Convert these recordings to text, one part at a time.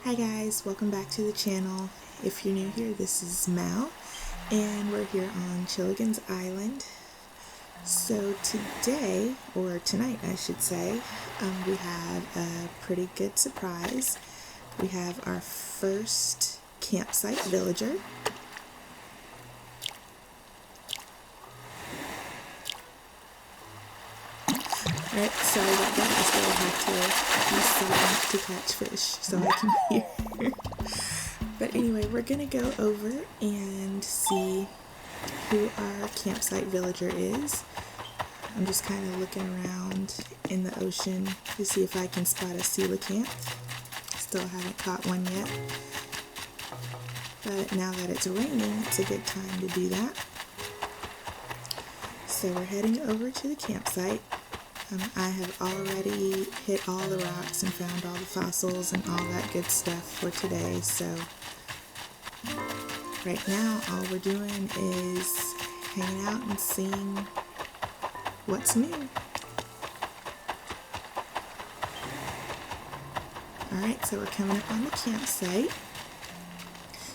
Hi guys, welcome back to the channel. If you're new here, this is Mal, and we're here on Chilligan's Island. So today, or tonight I should say, we have a pretty good surprise. We have our first campsite villager. Alright, sorry about that. I still have to be silent to catch fish so I can hear. But anyway, we're gonna go over and see who our campsite villager is. I'm just kind of looking around in the ocean to see if I can spot a coelacanth. Still haven't caught one yet. But now that it's raining, it's a good time to do that. So we're heading over to the campsite. I have already hit all the rocks and found all the fossils and all that good stuff for today, so right now all we're doing is hanging out and seeing what's new. Alright, so we're coming up on the campsite.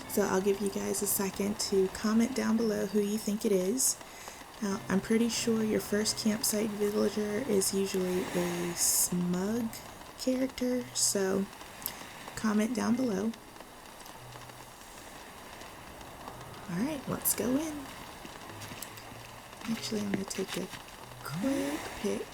So I'll give you guys a second to comment down below who you think it is. Now, I'm pretty sure your first campsite villager is usually a smug character, so comment down below. Alright, let's go in. Actually, I'm going to take a quick pic.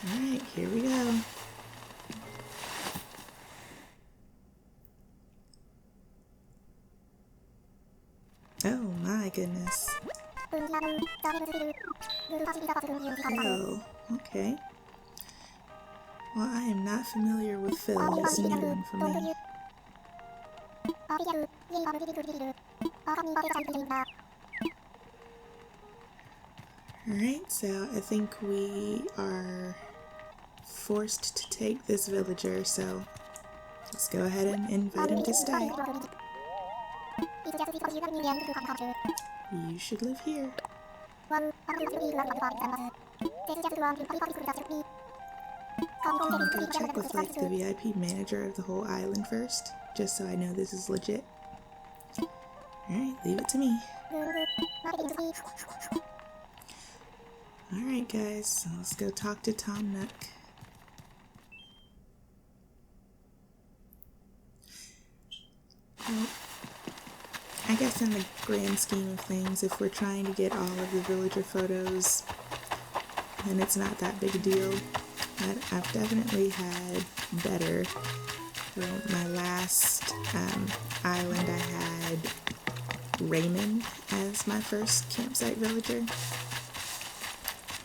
Alright, here we go. Oh my goodness. Oh, okay. Well, I am not familiar with Phil. That's a new one for me. Alright, so I think we are forced to take this villager, so let's go ahead and invite him to stay. You should live here. I'm gonna check with like the VIP manager of the whole island first, just so I know this is legit. Alright, leave it to me. Alright guys, so let's go talk to Tom Nook. Well, I guess in the grand scheme of things, if we're trying to get all of the villager photos, then it's not that big a deal. But I've definitely had better. Well, my last island, I had Raymond as my first campsite villager.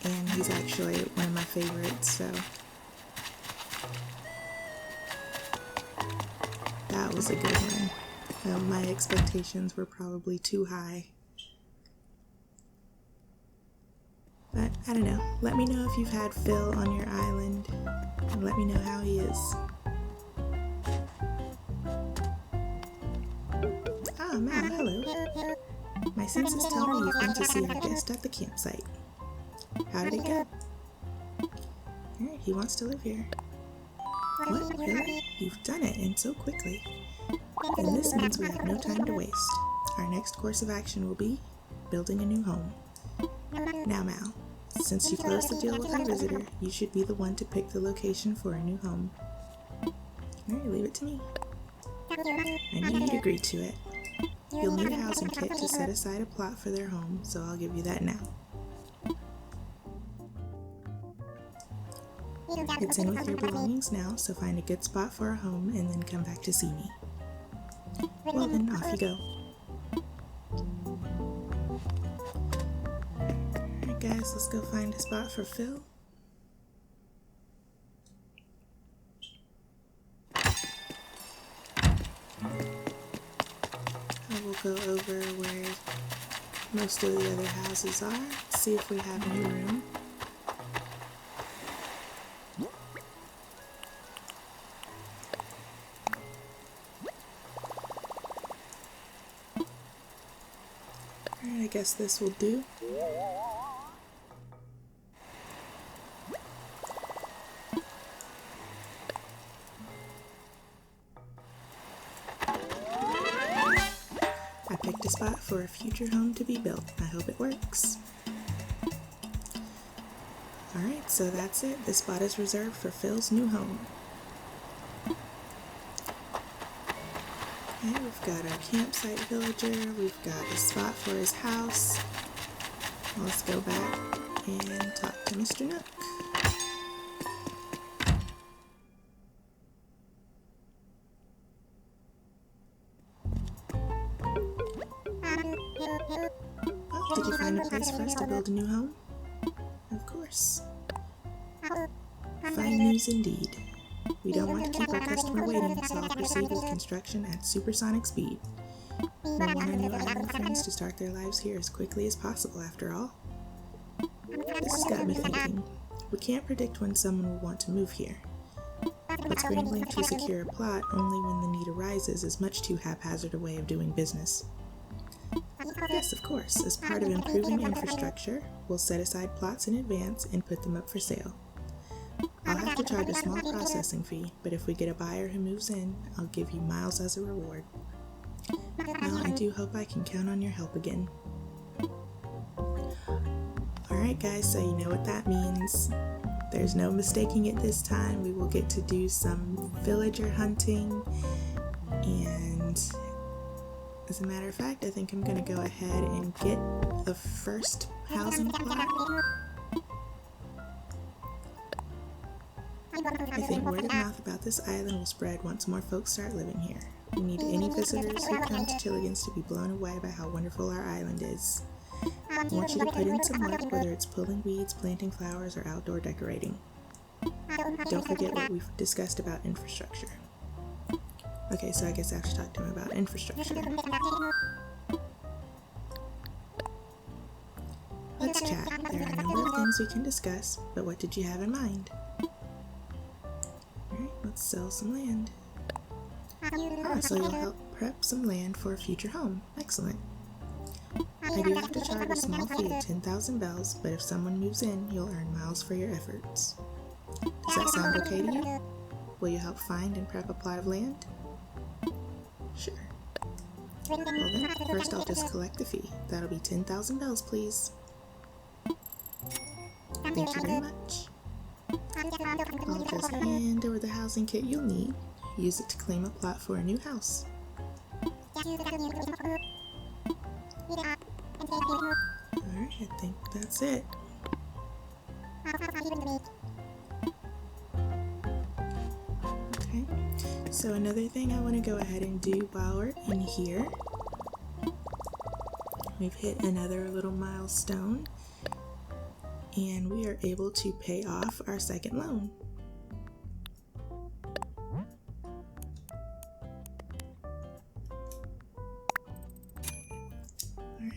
And he's actually one of my favorites, so that was a good one. My expectations were probably too high. But I don't know. Let me know if you've had Phil on your island, and let me know how he is. Ah, Mal, hello. My senses tell me you've been to see our guest at the campsite. How did it go? Alright, he wants to live here. What? Really? You've done it, and so quickly. And this means we have no time to waste. Our next course of action will be building a new home. Now, Mal, since you closed the deal with our visitor, you should be the one to pick the location for a new home. Alright, leave it to me. I knew you'd agree to it. You'll need a housing kit to set aside a plot for their home, so I'll give you that now. It's in with your belongings now, so find a good spot for a home and then come back to see me. Well then, off you go. Alright guys, let's go find a spot for Phil. I will go over where most of the other houses are, see if we have any room. Alright, I guess this will do. spot for a future home to be built. I hope it works. Alright, so that's it. This spot is reserved for Phil's new home. Okay, we've got our campsite villager, we've got a spot for his house. Let's go back and talk to Mr. Nook. Oh, did you find a place for us to build a new home? Of course. Fine news indeed. We don't want to keep our customer waiting, so I'll proceed with construction at supersonic speed. We want our new island friends to start their lives here as quickly as possible, after all. This has got me thinking. We can't predict when someone will want to move here. But scrambling to secure a plot only when the need arises is much too haphazard a way of doing business. Yes, of course. As part of improving infrastructure, we'll set aside plots in advance and put them up for sale. I'll have to charge a small processing fee, but if we get a buyer who moves in, I'll give you miles as a reward. Well, I do hope I can count on your help again. Alright guys, so you know what that means. There's no mistaking it this time. We will get to do some villager hunting, and as a matter of fact, I think I'm going to go ahead and get the first housing plot. I think word of mouth about this island will spread once more folks start living here. We need any visitors who come to Tilligans to be blown away by how wonderful our island is. I want you to put in some work, whether it's pulling weeds, planting flowers, or outdoor decorating. Don't forget what we've discussed about infrastructure. Okay, so I guess I have to talk to him about infrastructure. Let's chat. There are a number of things we can discuss, but what did you have in mind? Alright, let's sell some land. So you'll help prep some land for a future home. Excellent. I do have to charge a small fee of 10,000 bells, but if someone moves in, you'll earn miles for your efforts. Does that sound okay to you? Will you help find and prep a plot of land? Sure. Well then, first I'll just collect the fee. That'll be 10,000 bells, please. Thank you very much. I'll just hand over the housing kit you'll need. Use it to claim a plot for a new house. Alright, I think that's it. Okay, so another thing I want to go ahead and do while we're in here, we've hit another little milestone, and we are able to pay off our second loan.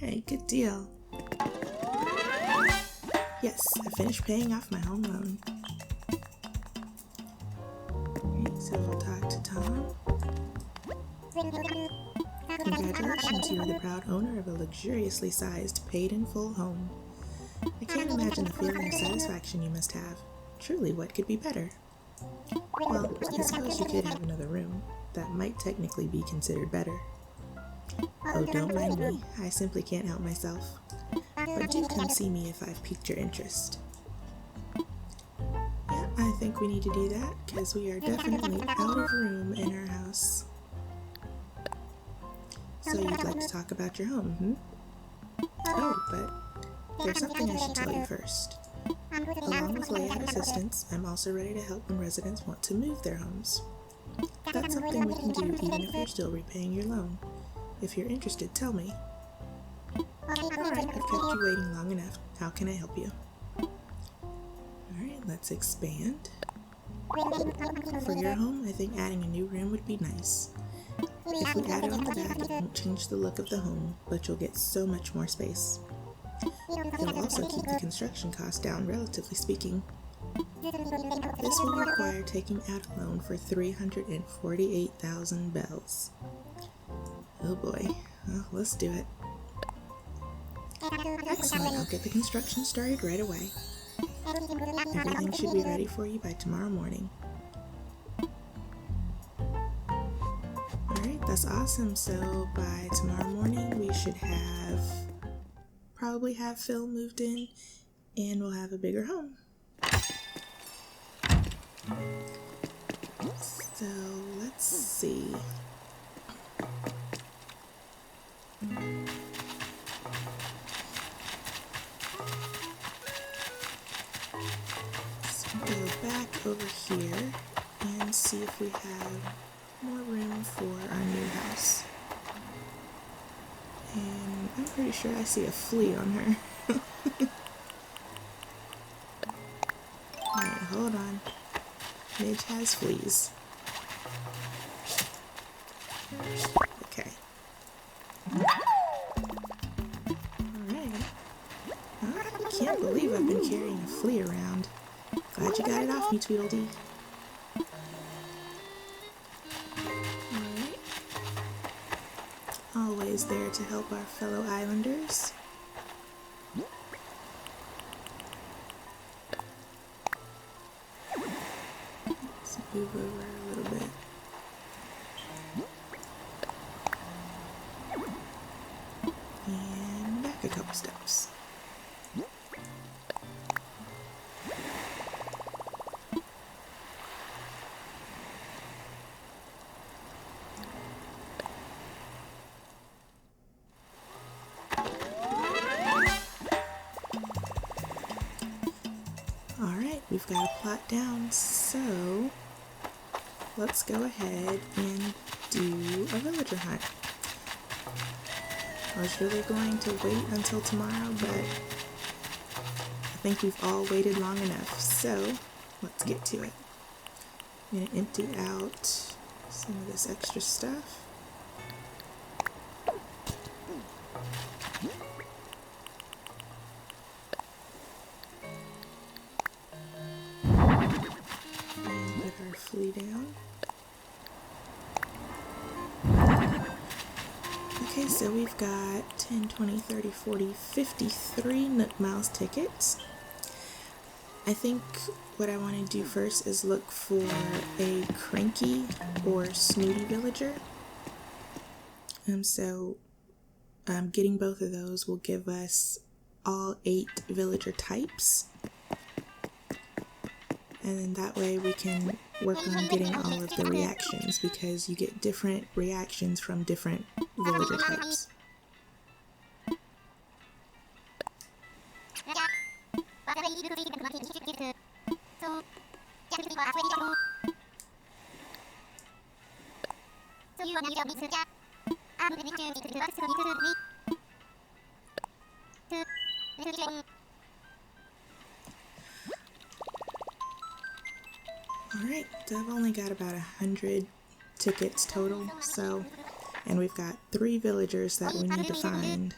Alright, good deal. Yes, I finished paying off my home loan. Alright, so we'll talk to Tom. Congratulations, you are the proud owner of a luxuriously sized, paid-in-full home. I can't imagine the feeling of satisfaction you must have. Truly, what could be better? Well, I suppose you could have another room. That might technically be considered better. Oh, don't mind me. I simply can't help myself. But do come see me if I've piqued your interest. Yeah, I think we need to do that, because we are definitely out of room in our house. So you'd like to talk about your home, hmm? Oh, but there's something I should tell you first. Along with layout assistance, I'm also ready to help when residents want to move their homes. That's something we can do even if you're still repaying your loan. If you're interested, tell me. Alright, I've kept you waiting long enough. How can I help you? Alright, let's expand. For your home, I think adding a new room would be nice. If we add it on the back, it won't change the look of the home, but you'll get so much more space. It'll also keep the construction costs down, relatively speaking. This will require taking out a loan for 348,000 bells. Oh boy. Well, let's do it. Excellent. I'll get the construction started right away. Everything should be ready for you by tomorrow morning. Alright, That's awesome. So by tomorrow morning, we should probably have Phil moved in, and we'll have a bigger home. So let's see. Let's go back over here and see if we have more room for our new house. And I'm pretty sure I see a flea on her. Alright, hold on. Midge has fleas. Okay. Alright. I can't believe I've been carrying a flea around. Glad you got it off me, Tweedledee. Alright. Always there to help our fellow islanders. Let's move over a little bit. And back a couple steps. Alright, we've got a plot down, so let's go ahead and do a villager hunt. I was really going to wait until tomorrow, but I think we've all waited long enough, so let's get to it. I'm going to empty out some of this extra stuff. And put our flea down. Okay, so we've got 10, 20, 30, 40, 53 Nook Miles tickets. I think what I want to do first is look for a cranky or snooty villager. Getting both of those will give us all 8 villager types. And then that way we can work on getting all of the reactions, because you get different reactions from different villager types. Alright, so I've only got about 100 tickets total, and we've got 3 villagers that we need to find.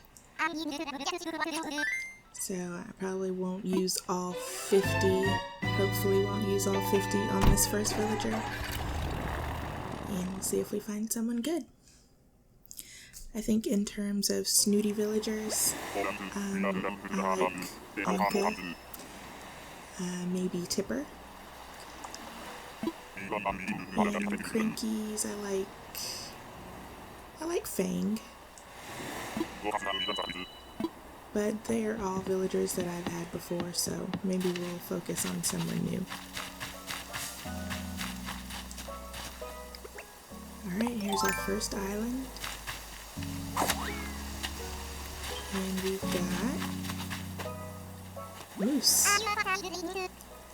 So I probably won't use all 50, hopefully won't use all 50 on this first villager. And we'll see if we find someone good. I think in terms of snooty villagers, I like Anka, maybe Tipper. And crankies, I like Fang. But they're all villagers that I've had before, so maybe we'll focus on someone new. Alright, here's our first island. And we've got Moose.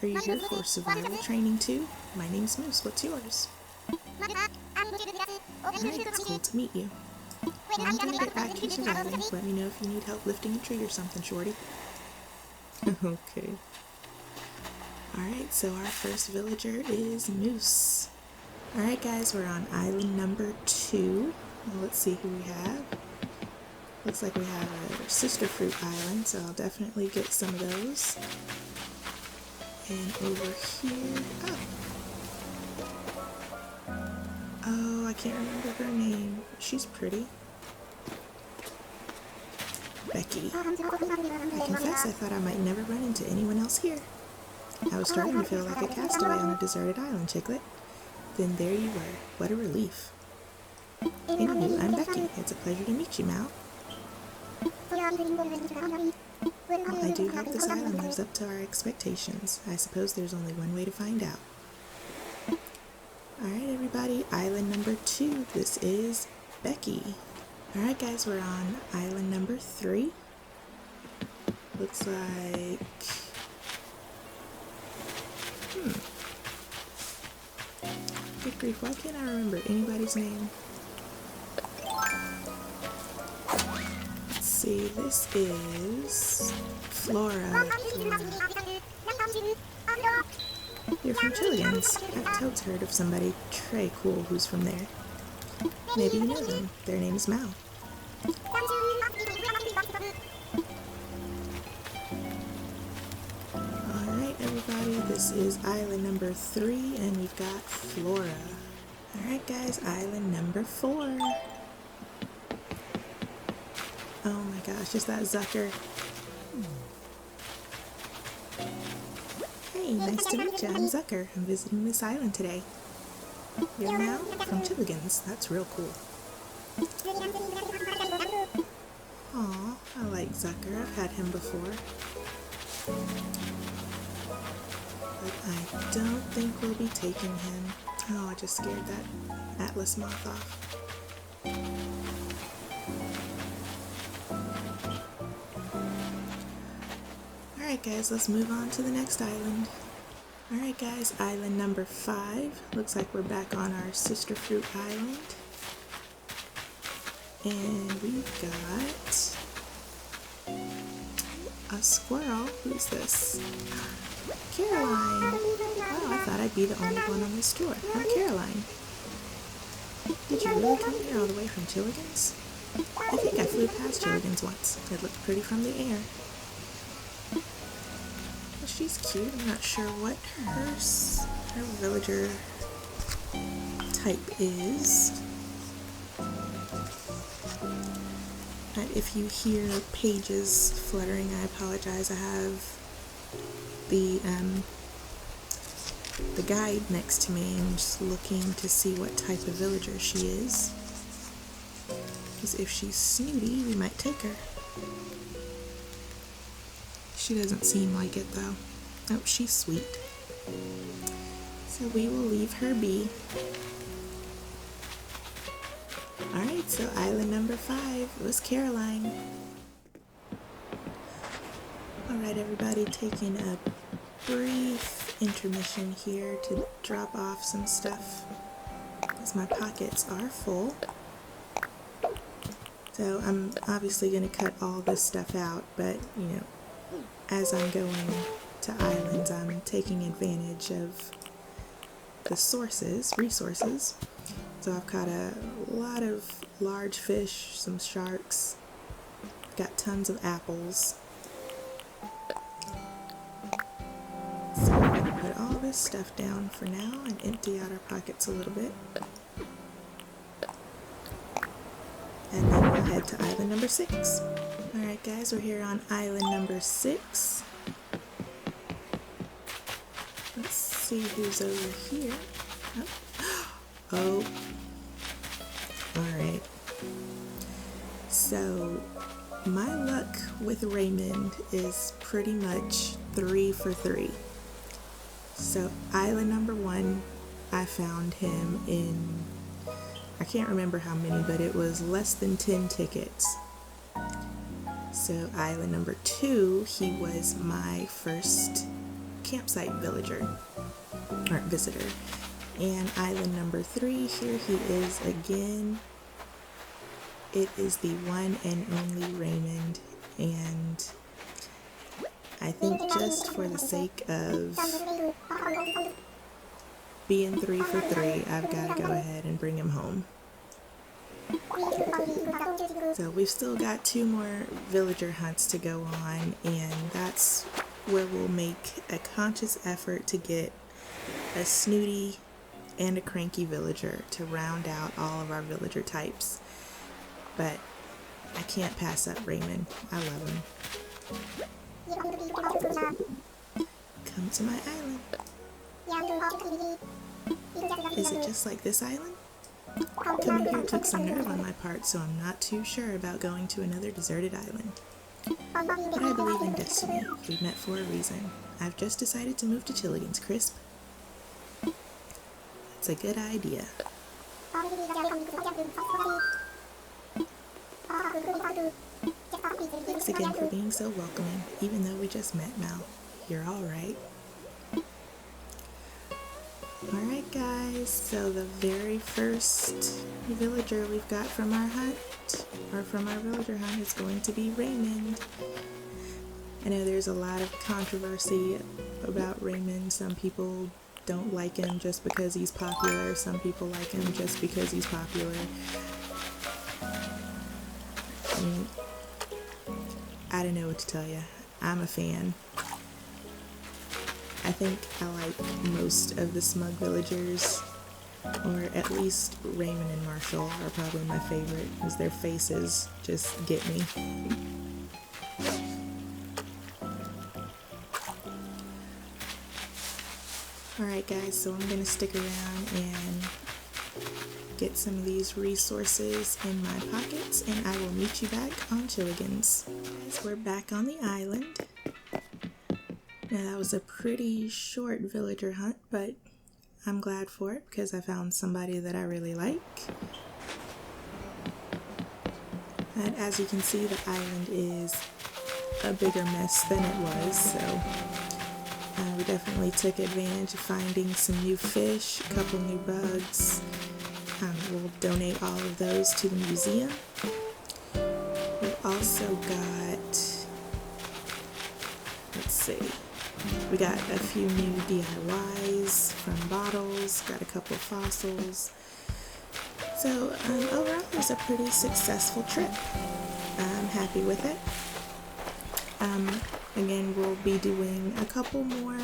Are you here for survival training too? My name's Moose. What's yours? Alright, it's cool to meet you. Well, I'm gonna get back to surviving. Let me know if you need help lifting a tree or something, shorty. Okay. Alright, so our first villager is Moose. Alright guys, we're on island number 2. Well, let's see who we have. Looks like we have a sister fruit island, so I'll definitely get some of those. And over here, oh, I can't remember her name. She's pretty. Becky. I confess I thought I might never run into anyone else here. I was starting to feel like a castaway on a deserted island, Chicklet. Then there you were. What a relief. Anywho, I'm Becky. It's a pleasure to meet you, Mal. Well, I do hope this island lives up to our expectations. I suppose there's only one way to find out. Alright everybody, island number 2. This is Becky. Alright guys, we're on island number 3. Looks like... Good grief, why can't I remember anybody's name? Let's see, this is Flora. You're from Chilligans. I've totes heard of somebody, Trey Cool, who's from there. Maybe you know them. Their name's Mal. Alright everybody, this is island number 3 and we've got Flora. Alright guys, island number 4. Oh my gosh, is that Zucker? Hey, nice to meet you. I'm Zucker. I'm visiting this island today. You're Mal from Chilligans. That's real cool. Aw, I like Zucker. I've had him before. But I don't think we'll be taking him. Oh, I just scared that Atlas moth off. Alright guys, let's move on to the next island. Alright guys, island number 5. Looks like we're back on our sister fruit island. And we've got a squirrel. Who's this? Caroline! Wow, I thought I'd be the only one on this tour. I'm Caroline. Did you really come here all the way from Chilligans? I think I flew past Chilligans once. It looked pretty from the air. Well, she's cute. I'm not sure what her villager type is. But if you hear pages fluttering, I apologize. I have the guide next to me. I'm just looking to see what type of villager she is. Because if she's snooty, we might take her. She doesn't seem like it though. Oh, she's sweet. So we will leave her be. Alright, so island number 5 was Caroline. Alright everybody, taking a brief intermission here to drop off some stuff because my pockets are full. So I'm obviously going to cut all this stuff out, but you know, as I'm going to islands, I'm taking advantage of the resources. So I've caught a lot of large fish, some sharks, got tons of apples. So I'm going to put all this stuff down for now and empty out our pockets a little bit. And then we'll head to island number 6. Alright guys, we're here on island number 6. Let's see who's over here. Oh. Alright. So, my luck with Raymond is pretty much 3 for 3. So, island number 1, I found him in, I can't remember how many, but it was less than 10 tickets. So, island number 2, he was my first campsite villager, or visitor. And island number 3, here he is again. It is the one and only Raymond, and I think just for the sake of being 3 for 3, I've got to go ahead and bring him home. So we've still got 2 more villager hunts to go on, and that's where we'll make a conscious effort to get a snooty and a cranky villager to round out all of our villager types. But I can't pass up Raymond. I love him. Come to my island. Is it just like this island? Coming here took some nerve on my part, so I'm not too sure about going to another deserted island. But I believe in destiny. We've met for a reason. I've just decided to move to Chilligan's, Crisp. It's a good idea. Thanks again for being so welcoming, even though we just met, Mal. You're alright. Alright guys, so the very first villager we've got from our hunt, or from our villager hunt, is going to be Raymond. I know there's a lot of controversy about Raymond. Some people don't like him just because he's popular, some people like him just because he's popular. I mean, I don't know what to tell you. I'm a fan. I think I like most of the smug villagers, or at least Raymond and Marshall are probably my favorite, because their faces just get me. Alright guys, so I'm gonna stick around and get some of these resources in my pockets, and I will meet you back on Chilligan's. Guys, we're back on the island. Now that was a pretty short villager hunt, but I'm glad for it because I found somebody that I really like. And as you can see, the island is a bigger mess than it was, so we definitely took advantage of finding some new fish, a couple new bugs. We'll donate all of those to the museum. We also got, let's see, we got a few new DIYs from bottles, got a couple of fossils. So overall it was a pretty successful trip. I'm happy with it. Again, we'll be doing a couple more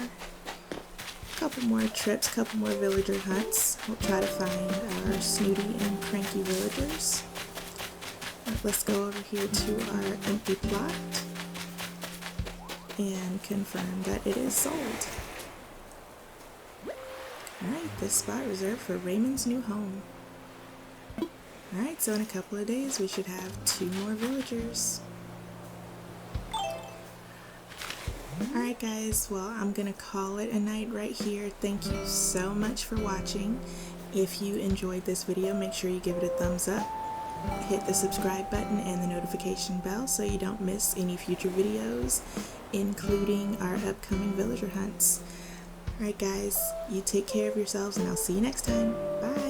trips, couple more villager hunts. We'll try to find our snooty and cranky villagers. Let's go over here to our empty plot and confirm that it is sold. Alright, this spot reserved for Raymond's new home. Alright, so in a couple of days we should have 2 more villagers. Alright guys, well I'm gonna call it a night right here. Thank you so much for watching. If you enjoyed this video, make sure you give it a thumbs up. Hit the subscribe button and the notification bell so you don't miss any future videos, including our upcoming villager hunts. Alright guys, you take care of yourselves and I'll see you next time. Bye!